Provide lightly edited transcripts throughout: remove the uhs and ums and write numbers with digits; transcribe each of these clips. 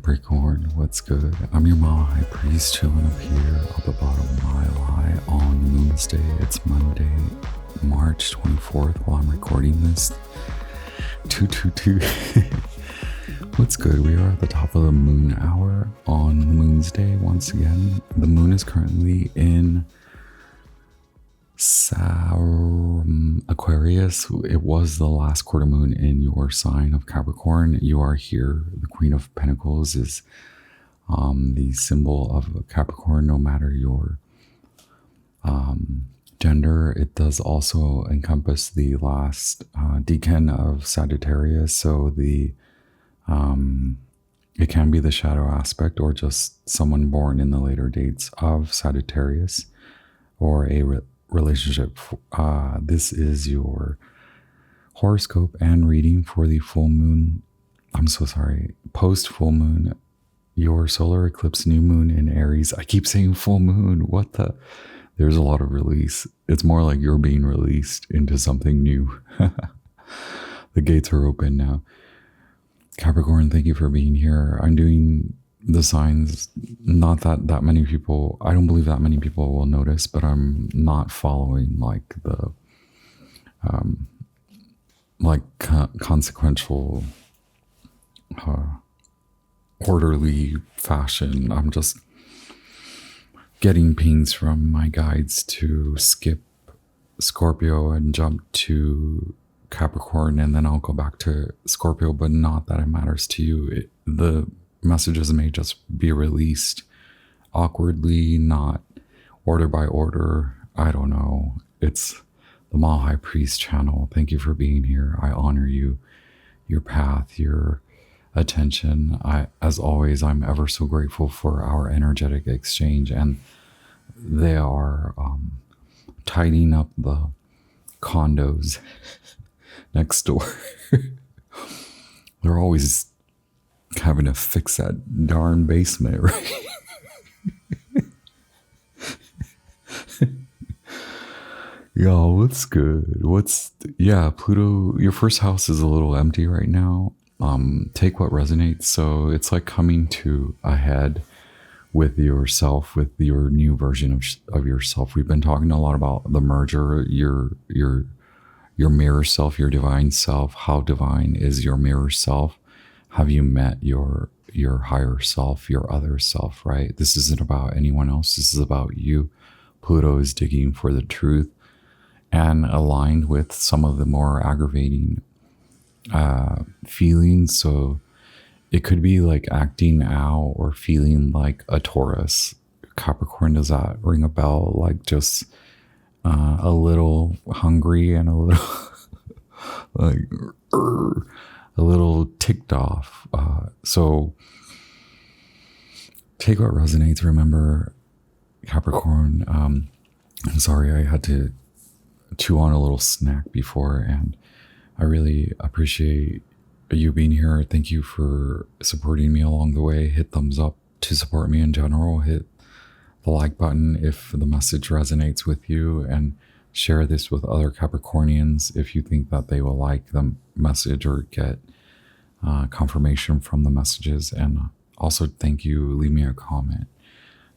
Capricorn, what's good? I'm your mama high priest chilling up here up above a mile high on Moon's Day. It's Monday, March 24th while I'm recording this. 222. What's good? We are at the top of the moon hour on the Moon's Day once again. The moon is currently in Aquarius. It was the last quarter moon in your sign of Capricorn. You are here. The Queen of Pentacles is the symbol of Capricorn, no matter your gender. It does also encompass the last decan of Sagittarius. So it can be the shadow aspect or just someone born in the later dates of Sagittarius or a relationship. This is your horoscope and reading for the full moon. Post full moon, your solar eclipse new moon in Aries. I keep saying full moon. What the? There's a lot of release. It's more like you're being released into something new. The gates are open now. Capricorn, thank you for being here. I'm doing the signs, not that many people, I don't believe that many people will notice, but I'm not following like the consequential orderly fashion. I'm just getting pings from my guides to skip Scorpio and jump to Capricorn, and then I'll go back to Scorpio, but not that it matters to you. The messages may just be released awkwardly, not order by order. I don't know. It's the Ma High Priest channel. Thank you for being here. I honor you, your path, your attention. As always, I'm ever so grateful for our energetic exchange, and they are tidying up the condos next door. They're always having to fix that darn basement, right? Yo, what's good? Pluto, your first house is a little empty right now. Take what resonates. So it's like coming to a head with yourself, with your new version of yourself. We've been talking a lot about the merger, your mirror self, your divine self. How divine is your mirror self? Have you met your higher self, your other self, right? This isn't about anyone else. This is about you. Pluto is digging for the truth and aligned with some of the more aggravating feelings. So it could be like acting out or feeling like a Taurus. Capricorn, does that ring a bell? Like just a little hungry and a little like a little ticked off. So take what resonates. Remember, Capricorn, I'm sorry I had to chew on a little snack before, and I really appreciate you being here. Thank you for supporting me along the way. Hit thumbs up to support me in general. Hit the like button if the message resonates with you, and share this with other Capricornians if you think that they will like the message or get confirmation from the messages. And also, thank you. Leave me a comment.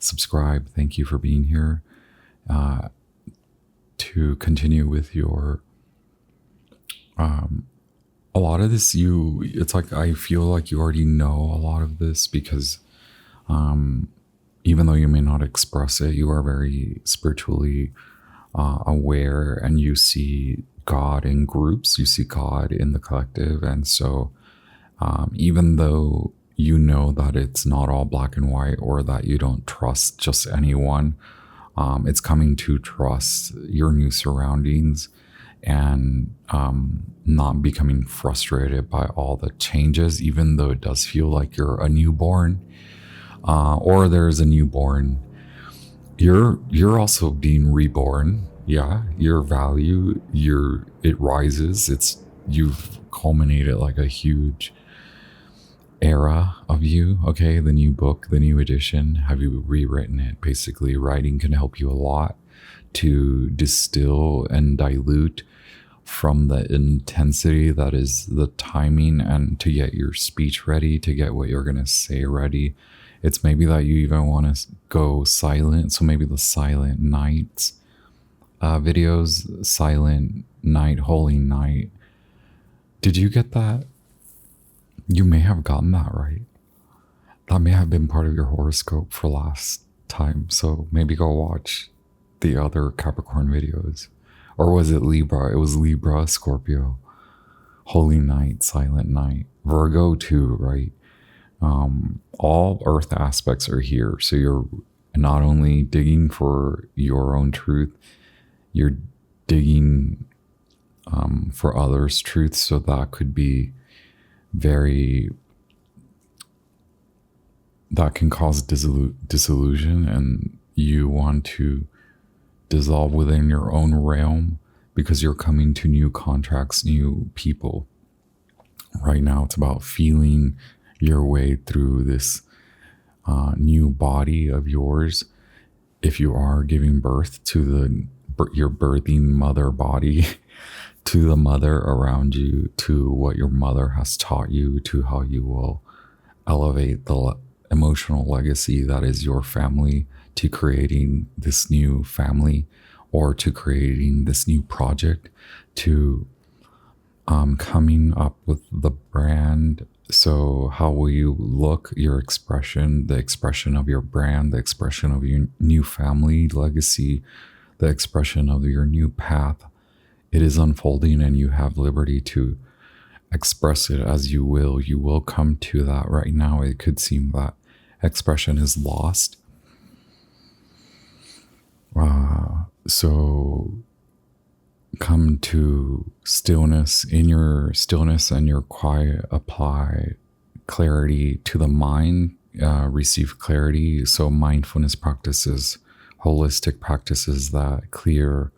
Subscribe. Thank you for being here. To continue with your a lot of this, it's like I feel like you already know a lot of this because even though you may not express it, you are very spiritually aware, and you see God in groups, you see God in the collective. And so even though you know that it's not all black and white, or that you don't trust just anyone, it's coming to trust your new surroundings and not becoming frustrated by all the changes, even though it does feel like you're a newborn or there's a newborn. You're also being reborn. Yeah, your value, it rises. You've culminated like a huge era of you. Okay, the new book, the new edition. Have you rewritten it? Basically, writing can help you a lot to distill and dilute from the intensity that is the timing, and to get your speech ready, to get what you're going to say ready. It's maybe that you even want to go silent. So maybe the silent nights videos, silent night, holy night. Did you get that? You may have gotten that right. That may have been part of your horoscope for last time. So maybe go watch the other Capricorn videos. Or was it Libra? It was Libra, Scorpio, holy night, silent night. Virgo too, right? All earth aspects are here. So you're not only digging for your own truth, you're digging for others' truth. So that could be that can cause disillusion, and you want to dissolve within your own realm because you're coming to new contracts, new people. Right now, it's about feeling your way through this new body of yours. If you are giving birth to your birthing mother body, to the mother around you, to what your mother has taught you, to how you will elevate the emotional legacy that is your family, to creating this new family, or to creating this new project, to coming up with the brand. So how will you look, your expression, the expression of your brand, the expression of your new family legacy, the expression of your new path. It is unfolding, and you have liberty to express it as you will. You will come to that. Right now, it could seem that expression is lost. So come to stillness. In your stillness and your quiet, apply clarity to the mind, receive clarity. So mindfulness practices, holistic practices that clear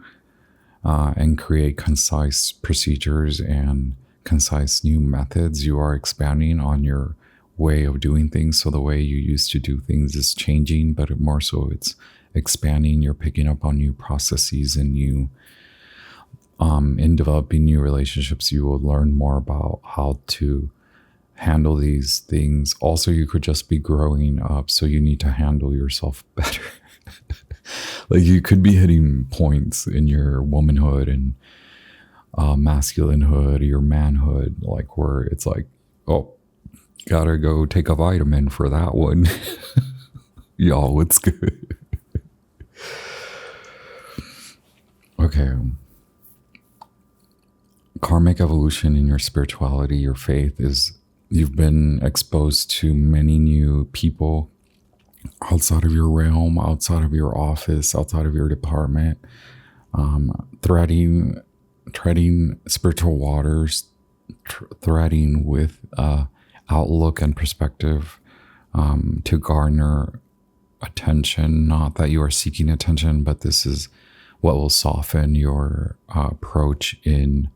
and create concise procedures and concise new methods. You are expanding on your way of doing things. So the way you used to do things is changing, but more so it's expanding. You're picking up on new processes and new, in developing new relationships, you will learn more about how to handle these things. Also, you could just be growing up, so you need to handle yourself better. Like you could be hitting points in your womanhood and masculinehood, your manhood, like where it's like, oh, gotta go take a vitamin for that one. Y'all, it's good. Okay. Karmic evolution in your spirituality, your faith is you've been exposed to many new people outside of your realm, outside of your office, outside of your department, treading spiritual waters, threading with outlook and perspective to garner attention. Not that you are seeking attention, but this is what will soften your approach in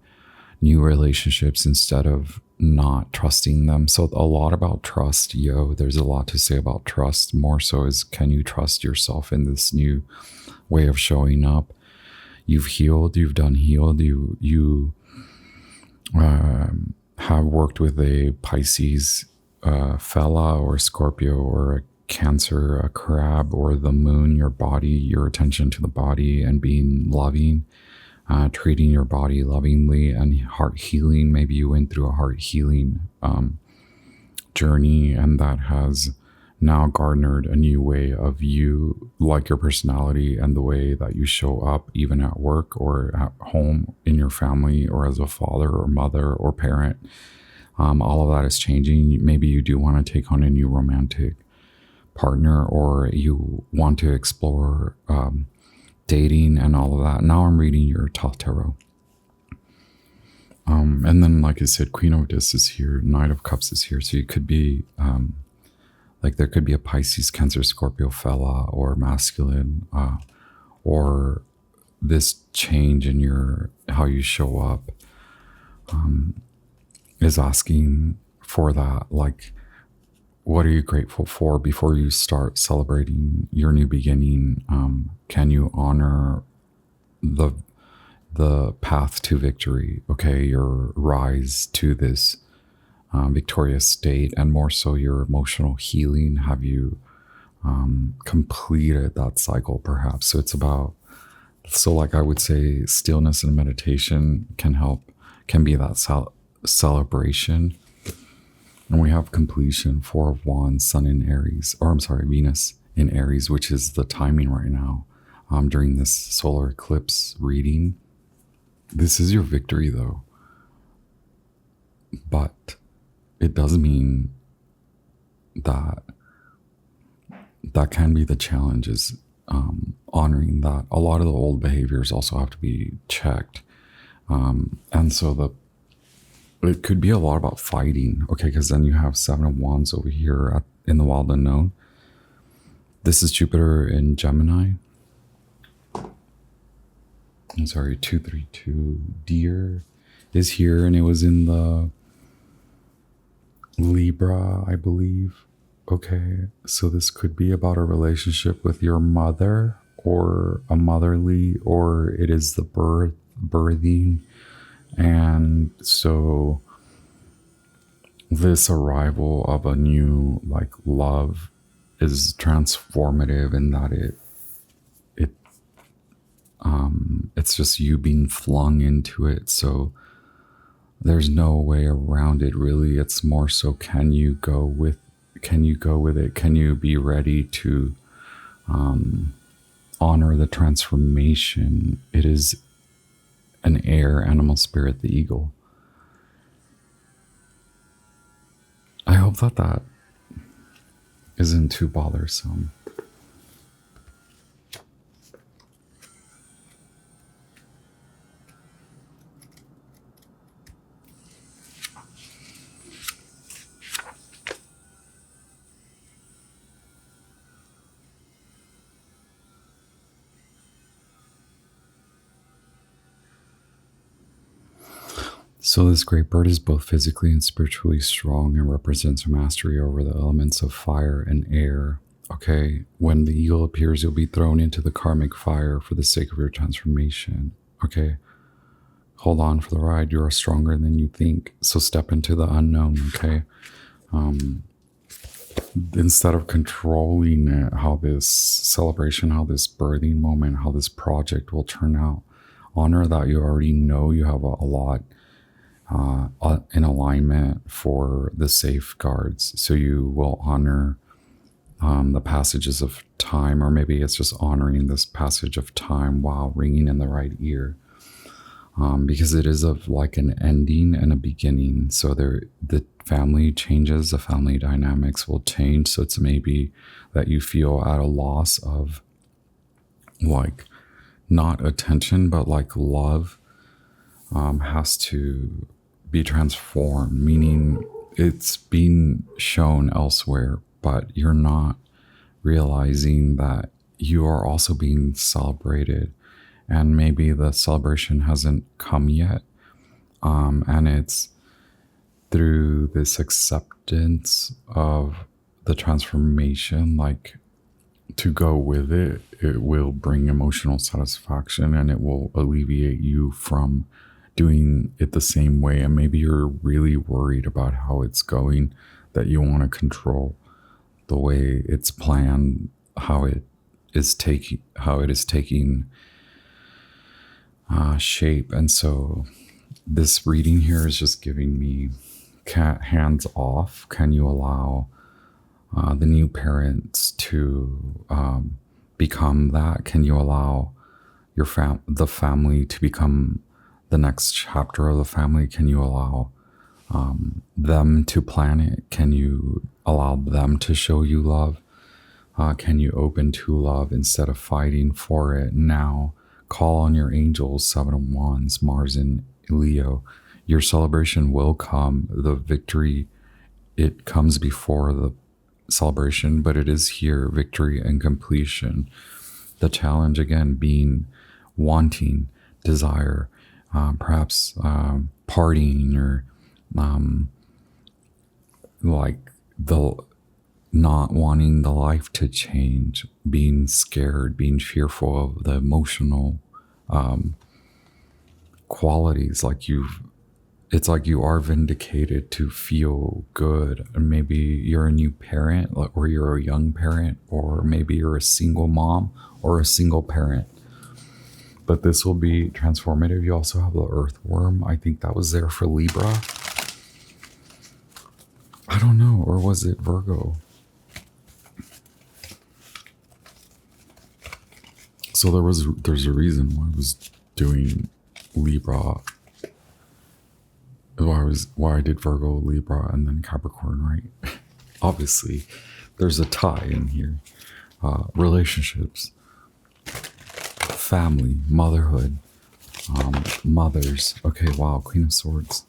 new relationships instead of not trusting them. So a lot about trust, there's a lot to say about trust. More so is, can you trust yourself in this new way of showing up? You've healed, you've done healed, you have worked with a Pisces fella or Scorpio or a Cancer, a crab, or the moon, your body, your attention to the body and being loving, treating your body lovingly, and heart healing. Maybe you went through a heart healing journey, and that has now garnered a new way of you, like your personality and the way that you show up, even at work or at home, in your family, or as a father or mother or parent. All of that is changing. Maybe you do want to take on a new romantic partner, or you want to explore dating and all of that. Now I'm reading your Thoth Tarot. And then, like I said, Queen of Discs is here, Knight of Cups is here. So you could be, like there could be a Pisces, Cancer, Scorpio fella or masculine, or this change in how you show up is asking for that. Like, what are you grateful for before you start celebrating your new beginning? Can you honor the path to victory, okay, your rise to this victorious state, and more so your emotional healing. Have you completed that cycle perhaps? So it's about, so like I would say stillness and meditation can be that celebration. And we have completion, 4 of Wands, Sun in Aries, or I'm sorry, Venus in Aries, which is the timing right now during this solar eclipse reading. This is your victory though. But it does mean that can be the challenges, honoring that a lot of the old behaviors also have to be checked. And so it could be a lot about fighting, okay, because then you have 7 of Wands over here in the wild unknown. This is Jupiter in Gemini. I'm sorry, 232 Deer is here, and it was in the Libra, I believe. Okay, so this could be about a relationship with your mother, or a motherly, or it is the birthing. And so this arrival of a new like love is transformative in that it's just you being flung into it. So there's no way around it really. It's more so, can you go with it? Can you be ready to honor the transformation? It is an air animal spirit, the eagle. I hope that isn't too bothersome. So this great bird is both physically and spiritually strong and represents a mastery over the elements of fire and air. Okay, when the eagle appears, you'll be thrown into the karmic fire for the sake of your transformation. Okay, hold on for the ride. You are stronger than you think. So step into the unknown, okay? Instead of controlling it, how this celebration, how this birthing moment, how this project will turn out, honor that you already know you have a lot in alignment for the safeguards. So you will honor the passages of time, or maybe it's just honoring this passage of time while ringing in the right ear, because it is of like an ending and a beginning. So the family changes, the family dynamics will change. So it's maybe that you feel at a loss of like not attention, but like love has to be transformed, meaning it's being shown elsewhere, but you're not realizing that you are also being celebrated, and maybe the celebration hasn't come yet, and it's through this acceptance of the transformation, like to go with it, it will bring emotional satisfaction, and it will alleviate you from doing it the same way. And maybe you're really worried about how it's going, that you want to control the way it's planned, how it is taking shape. And so this reading here is just giving me hands off. Can you allow the new parents to become that? Can you allow your the family to become the next chapter of the family? Can you allow them to plan it? Can you allow them to show you love? Can you open to love instead of fighting for it? Now call on your angels, 7 of Wands, Mars and Leo. Your celebration will come. The victory, it comes before the celebration, but it is here, victory and completion. The challenge again being wanting, desire, perhaps partying, or like the not wanting the life to change, being scared, being fearful of the emotional qualities, like it's like you are vindicated to feel good. And maybe you're a new parent, or you're a young parent, or maybe you're a single mom or a single parent. But this will be transformative. You also have the earthworm. I think that was there for Libra. I don't know, or was it Virgo? So there's a reason why I was doing Libra, why I did Virgo, Libra, and then Capricorn, right? Obviously, there's a tie in here. Relationships, family, motherhood, mothers. Okay, wow, Queen of Swords,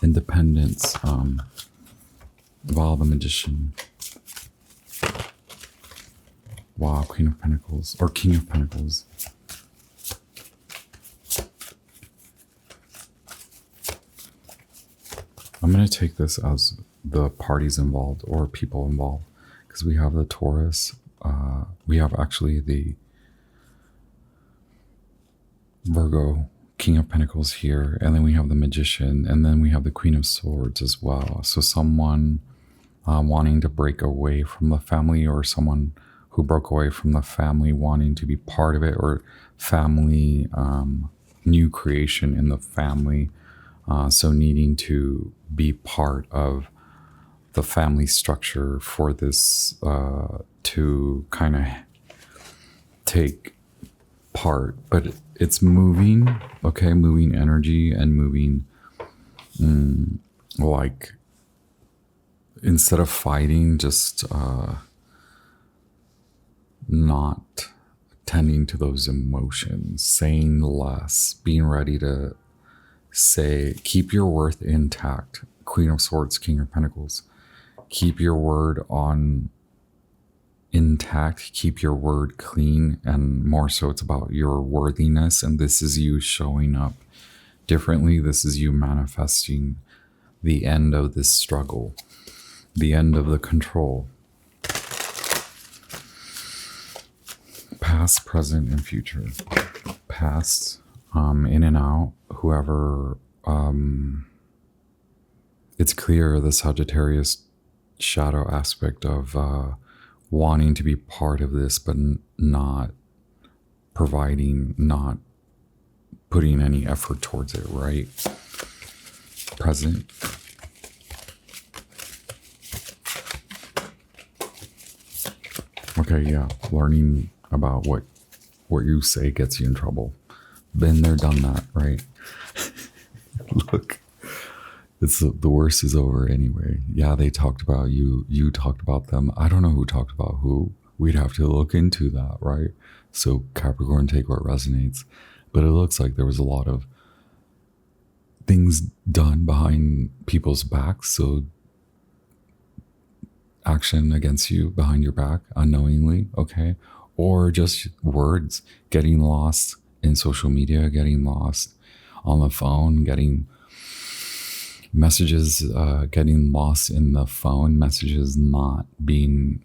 independence, wow, the Magician. Wow, Queen of Pentacles, or King of Pentacles. I'm going to take this as the parties involved or people involved, because we have the Taurus, we have actually the Virgo, King of Pentacles here, and then we have the Magician, and then we have the Queen of Swords as well. So someone wanting to break away from the family, or someone who broke away from the family wanting to be part of it, or family, new creation in the family. So needing to be part of the family structure for this to kind of take part. But it's moving, okay, moving energy and moving, like, instead of fighting, just not tending to those emotions, saying less, being ready to say, keep your worth intact. Queen of Swords, King of Pentacles. Keep your word on intact. Keep your word clean. And more so, it's about your worthiness. And this is you showing up differently. This is you manifesting the end of this struggle, the end of the control. Past, present, and future. Past, in and out, whoever, it's clear the Sagittarius shadow aspect of wanting to be part of this, but not providing, not putting any effort towards it, right? Present. Okay, yeah, learning about what you say gets you in trouble. Been there, done that, right? Look, it's the worst is over anyway. Yeah, they talked about you. You talked about them. I don't know who talked about who. We'd have to look into that, right? So Capricorn, take what resonates. But it looks like there was a lot of things done behind people's backs. So action against you behind your back unknowingly, okay? Or just words, getting lost in social media, getting lost on the phone, getting messages, getting lost in the phone, messages not being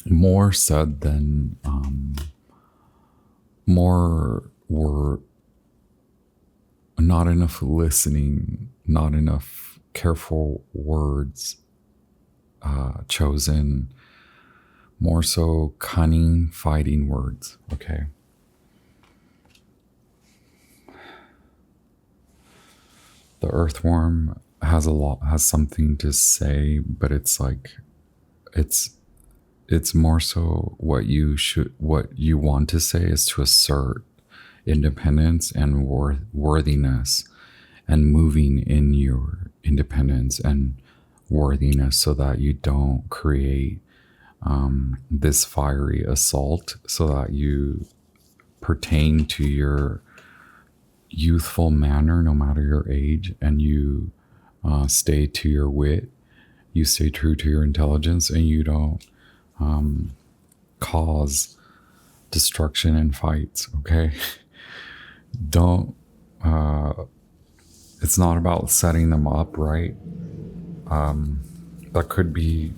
more said than more were not enough listening, not enough careful words chosen, more so cunning, fighting words, okay? The earthworm has something to say, but it's like, it's more so what you want to say is to assert independence and worthiness, and moving in your independence and worthiness, so that you don't create this fiery assault, so that you pertain to your youthful manner no matter your age, and you stay to your wit, you stay true to your intelligence, and you don't cause destruction and fights, okay? Don't it's not about setting them up, right? That could be,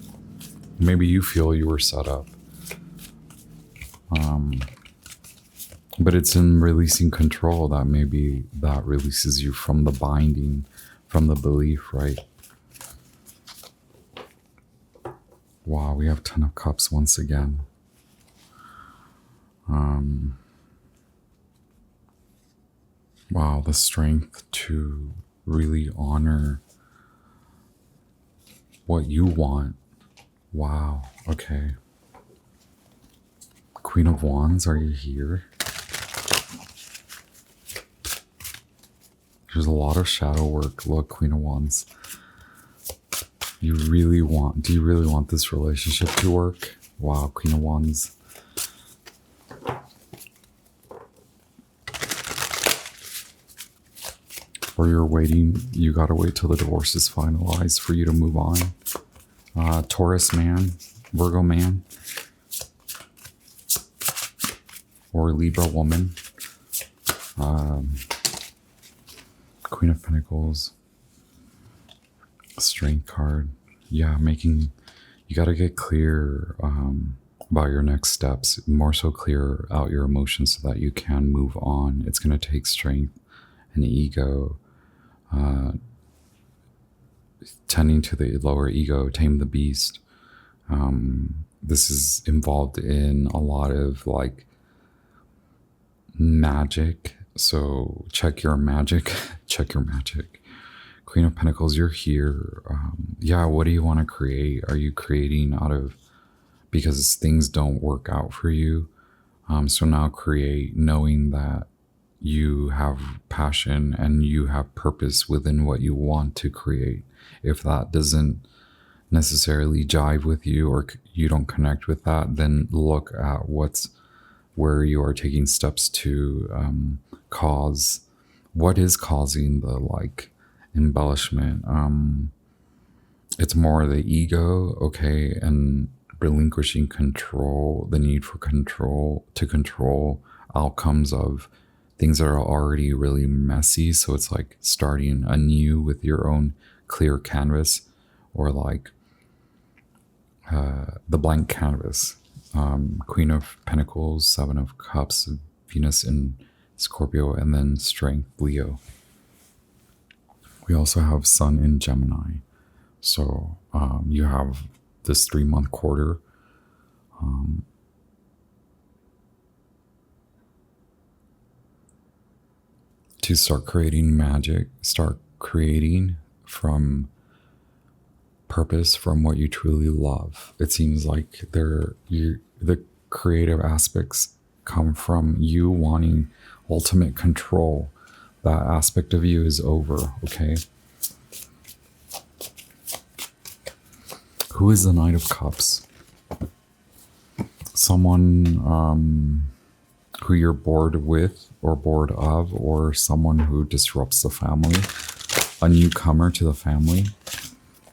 maybe you feel you were set up, But it's in releasing control that maybe that releases you from the binding, from the belief, right? Wow, we have Ten of Cups once again. Wow, the strength to really honor what you want. Wow, okay. Queen of Wands, are you here? There's a lot of shadow work. Look, Queen of Wands. Do you really want this relationship to work? Wow, Queen of Wands. Or you're waiting, you gotta wait till the divorce is finalized for you to move on. Taurus man, Virgo man, or Libra woman. Queen of Pentacles. Strength card. Yeah, you gotta get clear about your next steps. More so clear out your emotions so that you can move on. It's gonna take strength and ego. Tending to the lower ego, tame the beast. This is involved in a lot of like magic. So check your magic. Check your magic. Queen of Pentacles, you're here. Yeah, what do you want to create? Are you creating out of because things don't work out for you? So now create knowing that you have passion and you have purpose within what you want to create. If that doesn't necessarily jive with you or you don't connect with that, then look at where you are taking steps to cause what is causing the like embellishment. It's more the ego, okay, and relinquishing control, the need for control to control outcomes of things that are already really messy. So it's like starting anew with your own clear canvas, or like the blank canvas. Queen of Pentacles, Seven of Cups, Venus in Scorpio, and then Strength, Leo. We also have Sun in Gemini. So you have this 3-month quarter. To start creating magic, start creating from purpose, from what you truly love. It seems like the creative aspects come from you wanting ultimate control. That aspect of you is over, okay? Who is the Knight of Cups? Someone who you're bored with or bored of, or someone who disrupts the family, a newcomer to the family,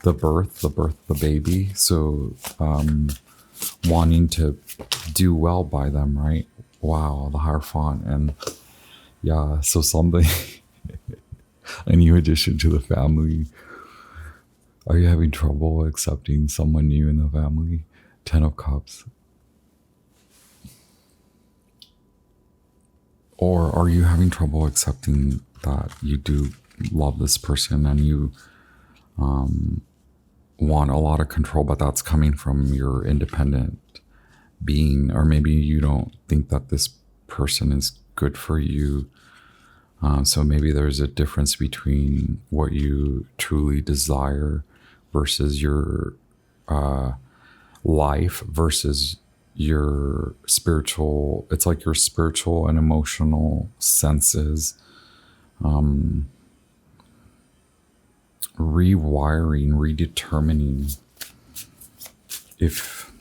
the birth of the baby. So wanting to do well by them, right? Wow, the Hierophant. And yeah, so something, a new addition to the family. Are you having trouble accepting someone new in the family? Ten of Cups. Or are you having trouble accepting that you do love this person and you want a lot of control, but that's coming from your independent being? Or maybe you don't think that this person is good for you. So maybe there's a difference between what you truly desire versus your life versus your spiritual. It's like your spiritual and emotional senses rewiring, redetermining if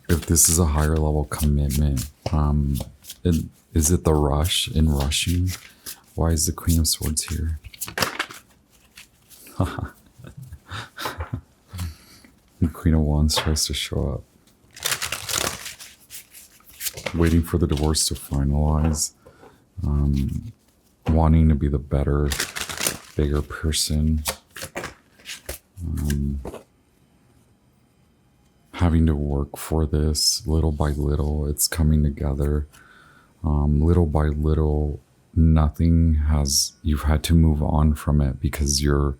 this is a higher level commitment. Is it the rush in rushing? Why is the Queen of Swords here? The Queen of Wands tries to show up. Waiting for the divorce to finalize. Wanting to be the better, bigger person. Having to work for this little by little. It's coming together. Little by little, you've had to move on from it because your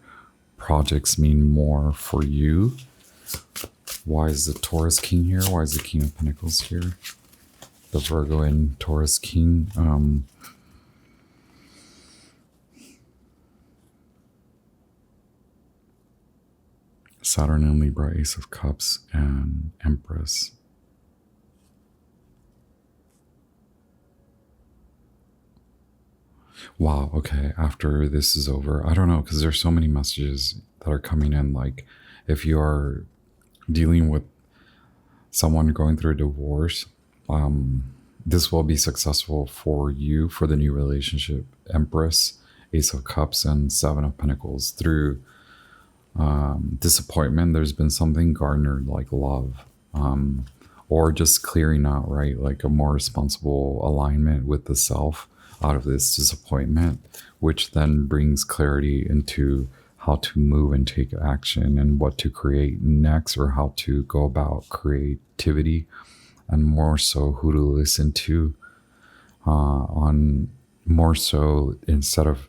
projects mean more for you. Why is the Taurus King here? Why is the King of Pentacles here? The Virgo and Taurus King. Saturn and Libra, Ace of Cups, and Empress. Wow, okay, after this is over, I don't know, because there's so many messages that are coming in. Like, if you are dealing with someone going through a divorce, this will be successful for you for the new relationship. Empress, Ace of Cups, and Seven of Pentacles. Through disappointment, there's been something garnered, like love, or just clearing out, right? Like a more responsible alignment with the self out of this disappointment, which then brings clarity into how to move and take action and what to create next, or how to go about creativity, and more so who to listen to, on more so instead of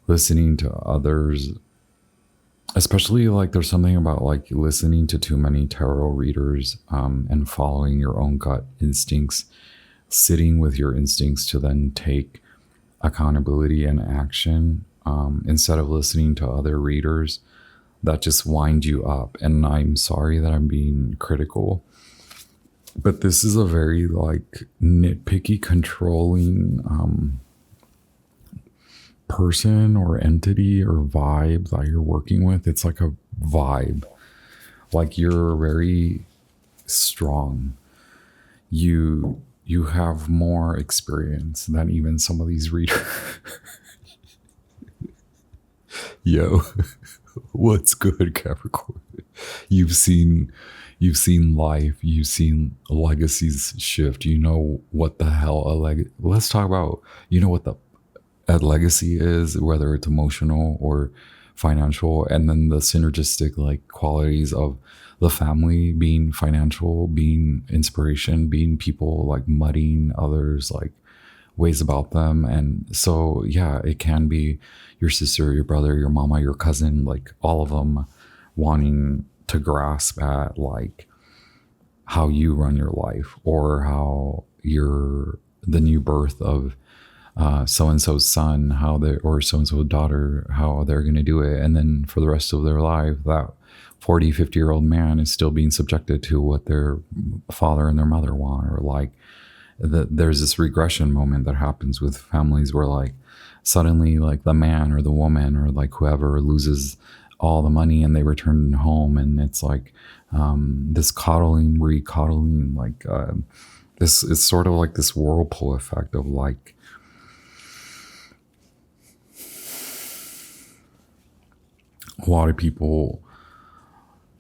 listening to others. Especially, like, there's something about like listening to too many tarot readers, and following your own gut instincts, sitting with your instincts to then take accountability and action, instead of listening to other readers that just wind you up. And I'm sorry that I'm being critical, but this is a very like nitpicky, controlling person or entity or vibe that you're working with. It's like a vibe. Like, you're very strong. You have more experience than even some of these readers. Yo, what's good, Capricorn? You've seen life. You've seen legacies shift. You know what the hell let's talk about, you know what a legacy is, whether it's emotional or financial, and then the synergistic like qualities of the family being financial, being inspiration, being people like muddying others like ways about them. And so yeah, it can be your sister, your brother, your mama, your cousin, like all of them wanting to grasp at like how you run your life, or how you're the new birth of so-and-so's son, or so-and-so's daughter, how they're going to do it. And then for the rest of their life, that 40, 50-year-old man is still being subjected to what their father and their mother want. Or like, there's this regression moment that happens with families where like suddenly like the man or the woman or like whoever loses all the money and they return home, and it's like this recoddling, like this is sort of like this whirlpool effect of like a lot of people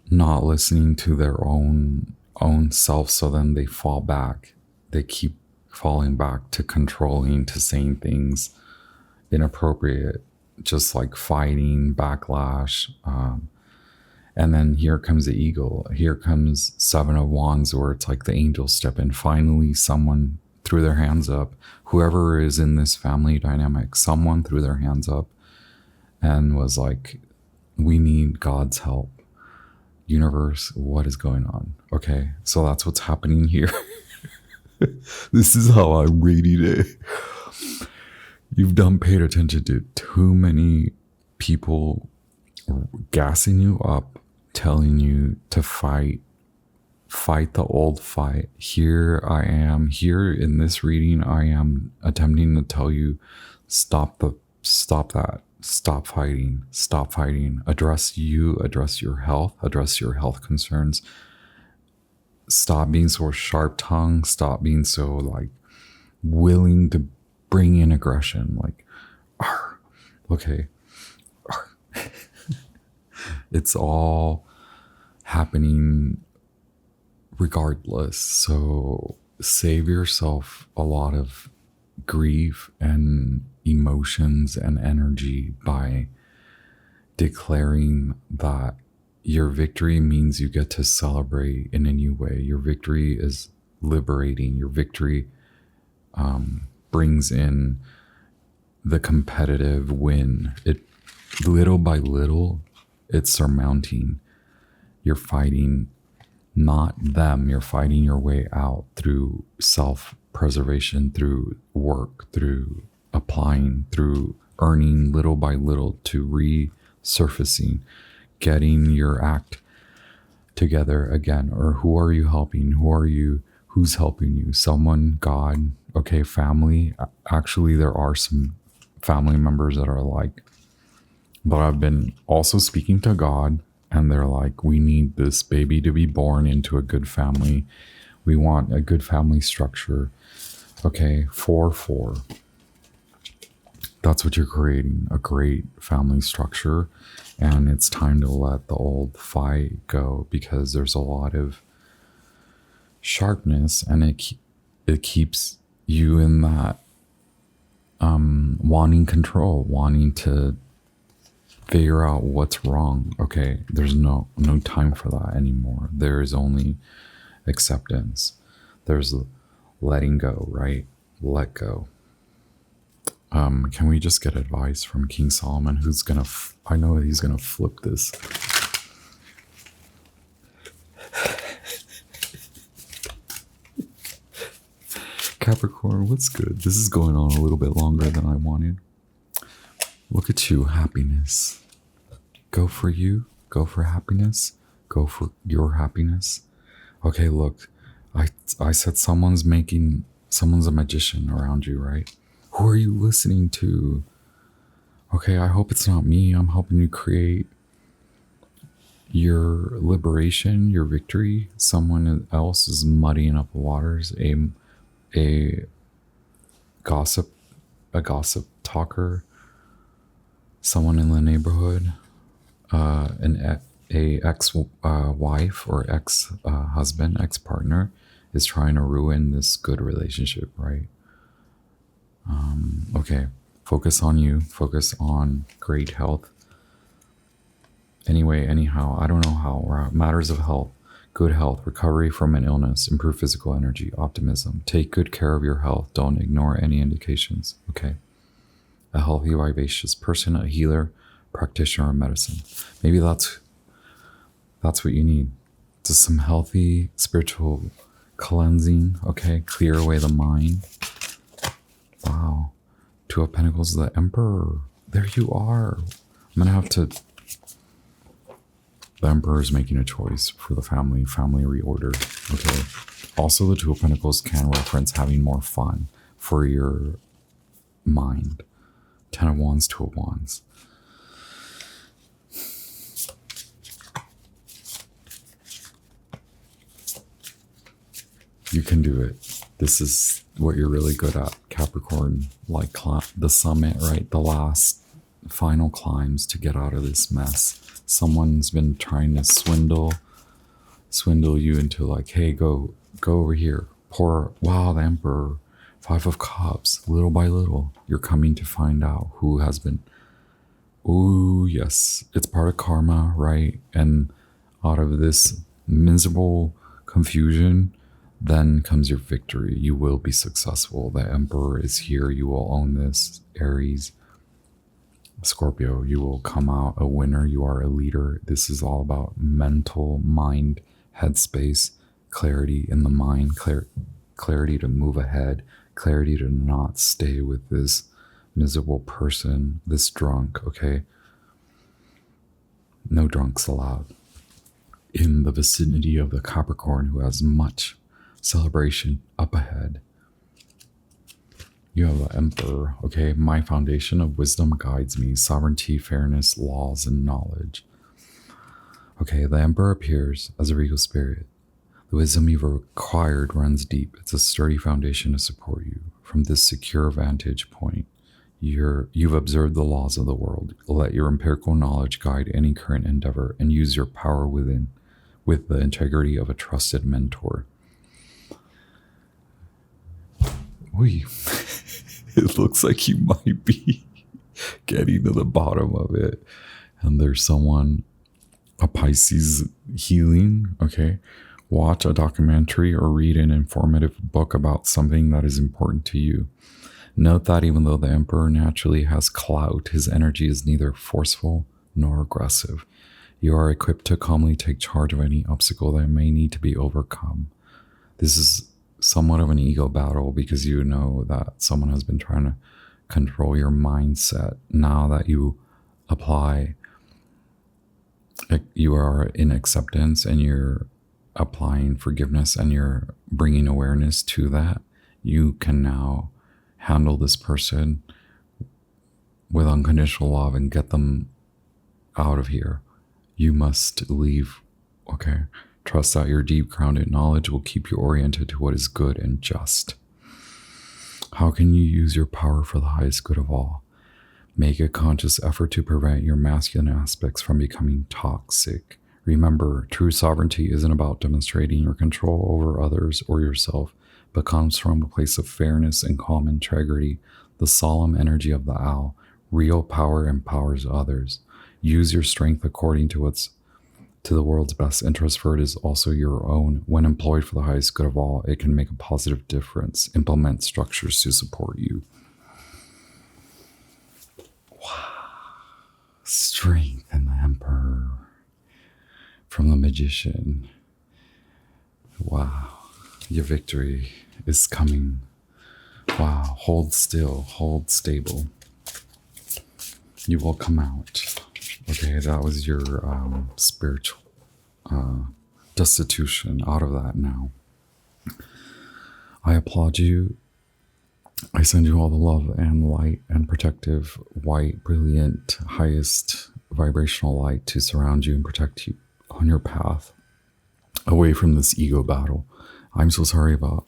not listening to their own self, so then they fall back. They keep falling back to controlling, to saying things inappropriate, just like fighting, backlash. And then here comes the ego. Here comes Seven of Wands, where it's like the angels step in. Finally, someone threw their hands up. Whoever is in this family dynamic, someone threw their hands up and was like, we need God's help. Universe, what is going on? Okay, so that's what's happening here. This is how I'm reading it. You've paid attention to too many people gassing you up, telling you to fight the old fight. Here I am, here in this reading, I am attempting to tell you, stop that, stop fighting, address your health concerns. Stop being so sharp-tongued, stop being so like willing to bring in aggression, like, arr, okay, arr. It's all happening regardless. So save yourself a lot of grief and emotions and energy by declaring that your victory means you get to celebrate in a new way. Your victory is liberating. Your victory brings in the competitive win. It little by little, it's surmounting. You're fighting not them, you're fighting your way out through self-preservation, through work, through applying, through earning little by little to resurfacing, getting your act together again. Or who are you helping? Who's helping you? Someone, God, okay, family. Actually, there are some family members that are like, but I've been also speaking to God, and they're like, we need this baby to be born into a good family. We want a good family structure. Okay, 4-4. That's what you're creating, a great family structure. And it's time to let the old fight go, because there's a lot of sharpness, and it keeps you in that wanting control, wanting to figure out what's wrong. Okay, there's no time for that anymore. There is only acceptance. There's letting go, right? Let go. Can we just get advice from King Solomon, who's gonna I know he's gonna flip this. Capricorn, what's good? This is going on a little bit longer than I wanted. Look at you, happiness. Go for you. Go for happiness. Go for your happiness. Okay, look, I said someone's a magician around you, right? Who are you listening to? Okay, I hope it's not me. I'm helping you create your liberation, your victory. Someone else is muddying up the waters. A gossip talker, someone in the neighborhood, a ex-wife or ex-husband, ex-partner is trying to ruin this good relationship, right? Okay, focus on you, focus on great health. Anyway, anyhow, I don't know how, matters of health, good health, recovery from an illness, improve physical energy, optimism. Take good care of your health. Don't ignore any indications. Okay. A healthy, vivacious person, a healer, practitioner of medicine. Maybe that's what you need. Just some healthy spiritual cleansing. Okay. Clear away the mind. Wow. Two of Pentacles, the Emperor. There you are. I'm going to have to... The Emperor is making a choice for the family reorder. Okay. Also, the Two of Pentacles can reference having more fun for your mind. 10 of Wands, 2 of Wands. You can do it. This is what you're really good at, Capricorn. Like the summit, right? The last final climbs to get out of this mess. Someone's been trying to swindle you into like, hey, go over here. Wow, the Emperor, 5 of Cups. Little by little, you're coming to find out who has been. Ooh, yes, it's part of karma, right? And out of this miserable confusion, then comes your victory. You will be successful. The Emperor is here. You will own this. Aries, Scorpio, you will come out a winner. You are a leader. This is all about mental, mind, headspace, clarity in the mind, clarity to move ahead, clarity to not stay with this miserable person, this drunk, okay? No drunks allowed in the vicinity of the Capricorn who has much celebration up ahead. You have the Emperor, okay? My foundation of wisdom guides me, sovereignty, fairness, laws, and knowledge. Okay, the Emperor appears as a regal spirit. The wisdom you've acquired runs deep. It's a sturdy foundation to support you. From this secure vantage point, you've observed the laws of the world. Let your empirical knowledge guide any current endeavor and use your power within with the integrity of a trusted mentor. Wait, it looks like you might be getting to the bottom of it. And there's someone, a Pisces healing, okay? Watch a documentary or read an informative book about something that is important to you. Note that even though the Emperor naturally has clout, his energy is neither forceful nor aggressive. You are equipped to calmly take charge of any obstacle that may need to be overcome. This is somewhat of an ego battle because you know that someone has been trying to control your mindset. Now that you apply, you are in acceptance and you're applying forgiveness and you're bringing awareness to that, you can now handle this person with unconditional love and get them out of here. You must leave, okay? Trust that your deep grounded knowledge will keep you oriented to what is good and just. How can you use your power for the highest good of all? Make a conscious effort to prevent your masculine aspects from becoming toxic. Remember, true sovereignty isn't about demonstrating your control over others or yourself, but comes from a place of fairness and calm integrity, the solemn energy of the owl. Real power empowers others. Use your strength according to what's to the world's best interest, for it is also your own. When employed for the highest good of all, it can make a positive difference. Implement structures to support you. Wow. Strength in the Emperor. From the Magician. Wow. Your victory is coming. Wow. Hold still. Hold stable. You will come out. Okay, that was your spiritual destitution. Out of that now. I applaud you. I send you all the love and light and protective, white, brilliant, highest vibrational light to surround you and protect you on your path away from this ego battle. I'm so sorry about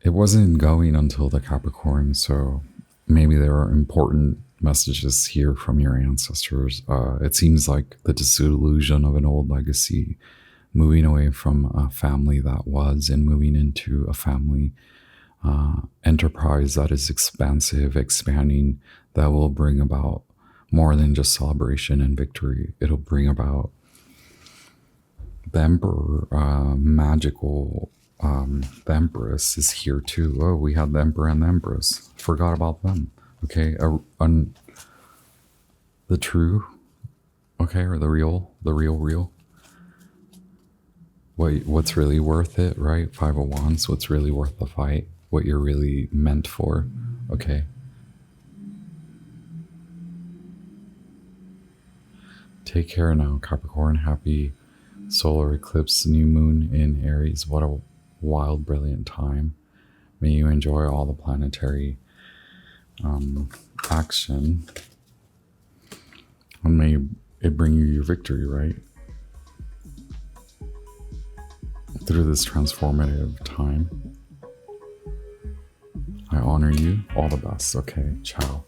it wasn't going until the Capricorn, so maybe there are important messages here from your ancestors. It seems like the disillusion of an old legacy, moving away from a family that was and moving into a family enterprise that is expansive, expanding, that will bring about more than just celebration and victory. It'll bring about the Emperor, magical. The Empress is here too. Oh, we had the Emperor and the Empress. Forgot about them. Okay, the true, okay, or the real. What's really worth it, right? Five of Wands. What's really worth the fight? What you're really meant for. Okay. Take care now, Capricorn. Happy solar eclipse, new moon in Aries. What a wild, brilliant time. May you enjoy all the planetary action, and may it bring you your victory, right? Through this transformative time. I honor you. All the best. Okay, ciao.